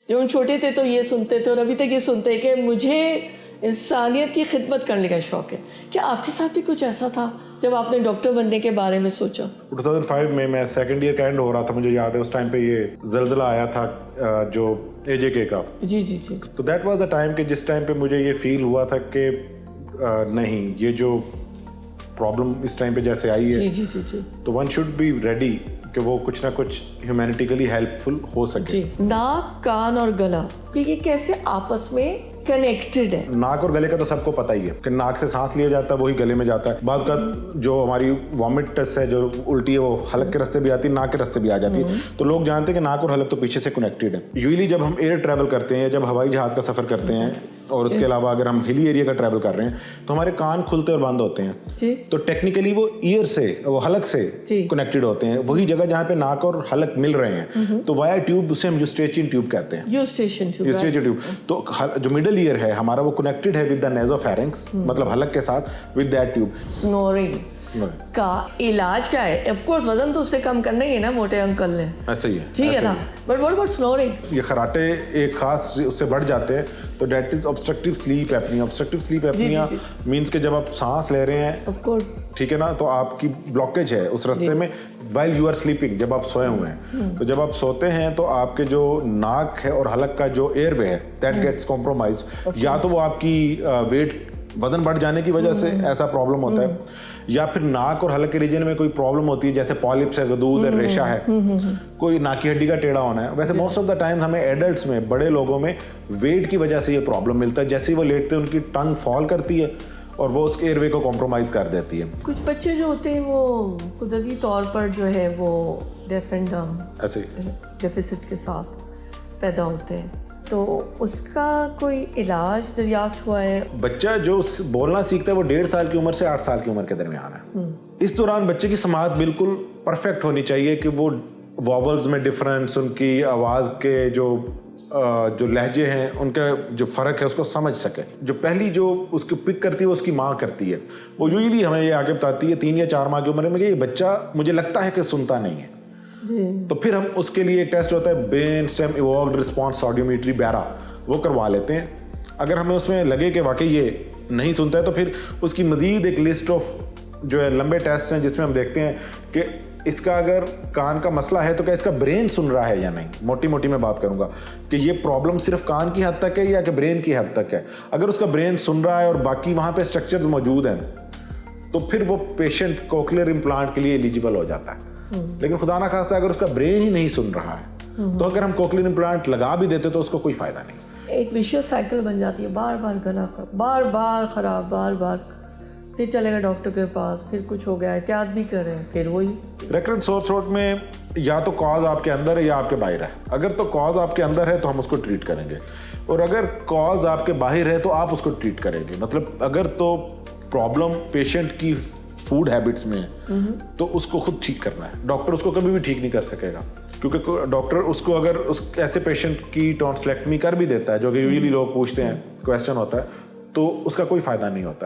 जब हम छोटे थे तो ये सुनते थे और अभी तक ये सुनते हैं कि मुझे इंसानियत की खिदमत करने का शौक़ है। क्या आपके साथ भी कुछ ऐसा था जब आपने डॉक्टर बनने के बारे में सोचा? 2005 में मैं सेकंड ईयर का एंड हो रहा था, मुझे याद है उस टाइम पे ये ज़लज़ला आया था जो AJK का। जी जी जी। तो दैट वाज द टाइम कि जिस टाइम पे मुझे ये फील हुआ था कि नहीं, ये जो प्रॉब्लम इस टाइम पे जैसे आई है, जी जी जी जी, तो वन शुड बी रेडी कि वो कुछ ना कुछ ह्यूमैनिटिकली हेल्पफुल हो सके। जी। नाक, कान और गला कि ये कैसे आपस में कनेक्टेड है? नाक और गले का तो सबको पता ही है कि नाक से सांस लिया जाता है, वही गले में जाता है। बाद का जो हमारी वॉमिट है, जो उल्टी है, वो हलक के रास्ते भी आती है, नाक के रास्ते भी आ जाती है। तो लोग जानते हैं कि नाक और हलक तो पीछे से कनेक्टेड है। यूजुअली जब हम एयर ट्रैवल करते हैं, जब हवाई जहाज का सफर करते हैं और उसके अलावा अगर हम हिली एरिया का ट्रैवल कर रहे हैं, तो हमारे कान खुलते और बंद होते हैं जी। तो टेक्निकली वो ईयर से, वो हलक से कनेक्टेड होते हैं, वही जगह जहाँ पे नाक और हलक मिल रहे हैं। तो वाया ट्यूब, उसे हम यूस्ट्रेचियन ट्यूब कहते हैं। यूस्ट्रेचियन ट्यूब। तो जो मिडल ईयर है हमारा, वो कनेक्टेड है विद द नेज़ोफेरिंक्स, मतलब हलक के साथ, विद दैट ट्यूब। स्नोरिंग का इलाज क्या है? ऑफ कोर्स वजन तो उससे कम करना ही है ना, मोटे अंकल ने। ऐसा ही है, ठीक है ना, बट व्हाट अबाउट स्नोरिंग? ये खराटे एक खास उससे बढ़ जाते हैं, तो that is obstructive sleep apnoea. Obstructive sleep apnoea means कि जब आप सांस ले रहे हैं, ऑफ कोर्स, ठीक है ना, तो आपकी ब्लॉकेज है उस रास्ते में व्हाइल यू आर स्लीपिंग, जब आप सोए हुए हैं। तो जब आप सोते हैं तो आपके जो नाक है और हलक का जो एयरवे है, दैट गेट्स कॉम्प्रोमाइज्ड। या तो वो आपकी वेट, वजन बढ़ जाने की वजह से ऐसा प्रॉब्लम होता है, या फिर नाक और हलक के रीजन में कोई प्रॉब्लम होती है, जैसे पॉलिप्स है, गदूद है, रेशा है, कोई नाक की हड्डी का टेढ़ा होना है। वैसे मोस्ट ऑफ द टाइम हमें एडल्ट्स में, बड़े लोगों में वेट की वजह से ये प्रॉब्लम मिलता है। जैसे ही वो लेटते हैं उनकी टंग फॉल करती है और वो उसके एयरवे को कॉम्प्रोमाइज कर देती है। कुछ बच्चे जो होते हैं वो कुदरती तौर पर जो है वो डेफ एंड डम ऐसे डेफिसिट के साथ पैदा होते हैं, तो उसका कोई इलाज दरियाफ्त हुआ है? बच्चा जो बोलना सीखता है वो 1.5 साल की उम्र से 8 साल की उम्र के दरमियान है। इस दौरान बच्चे की समाअत बिल्कुल परफेक्ट होनी चाहिए कि वो वॉवल्स में डिफरेंस, उनकी आवाज़ के जो लहजे हैं, उनका जो फ़र्क है उसको समझ सके। जो पहली जो उसको पिक करती है वो उसकी माँ करती है। वो यूजुअली हमें ये आगे बताती है 3 या 4 माह की उम्र में कि ये बच्चा मुझे लगता है कि सुनता नहीं है। तो फिर हम उसके लिए एक टेस्ट होता है, brain stem evolved response audiometry, BARA, वो करवा लेते हैं। अगर हमें उसमें लगे कि वाकई ये नहीं सुनता है, तो फिर उसकी मजीद एक लिस्ट ऑफ जो है लंबे टेस्ट हैं जिसमें हम देखते हैं कि इसका अगर कान का मसला है तो क्या इसका ब्रेन सुन रहा है या नहीं। मोटी मोटी मैं बात करूंगा कि ये प्रॉब्लम सिर्फ कान की हद तक है या कि ब्रेन की हद तक है। अगर उसका ब्रेन सुन रहा है और बाकी वहाँ पे स्ट्रक्चर्स मौजूद हैं, तो फिर वो पेशेंट कोक्लियर इम्प्लांट के लिए एलिजिबल हो जाता है। लेकिन खुदा ना खास्ता अगर उसका ब्रेन ही नहीं सुन रहा है, तो अगर हम कोक्लियर इम्प्लांट लगा भी देते तो उसको कोई फायदा नहीं। एक विशियस साइकिल बन जाती है, बार बार गला खराब, बार बार खराब, बार बार फिर चलेगा डॉक्टर के पास, फिर कुछ हो गया, एहतियात भी कर रहे हैं, फिर वही। रिकरेंट सोर थ्रोट में या तो कॉज आपके अंदर है या आपके बाहर है। अगर तो कॉज आपके अंदर है तो हम उसको ट्रीट करेंगे, और अगर कॉज आपके बाहर है तो आप उसको ट्रीट करेंगे। मतलब अगर तो प्रॉब्लम पेशेंट की फूड हैबिट्स में है तो उसको खुद ठीक करना है। डॉक्टर उसको कभी भी ठीक नहीं कर सकेगा, क्योंकि डॉक्टर उसको अगर उस ऐसे पेशेंट की टॉन्सिलेक्टमी कर भी देता है, जो कि यूजुअली लोग पूछते हैं, क्वेश्चन होता है, तो उसका कोई फायदा नहीं होता है।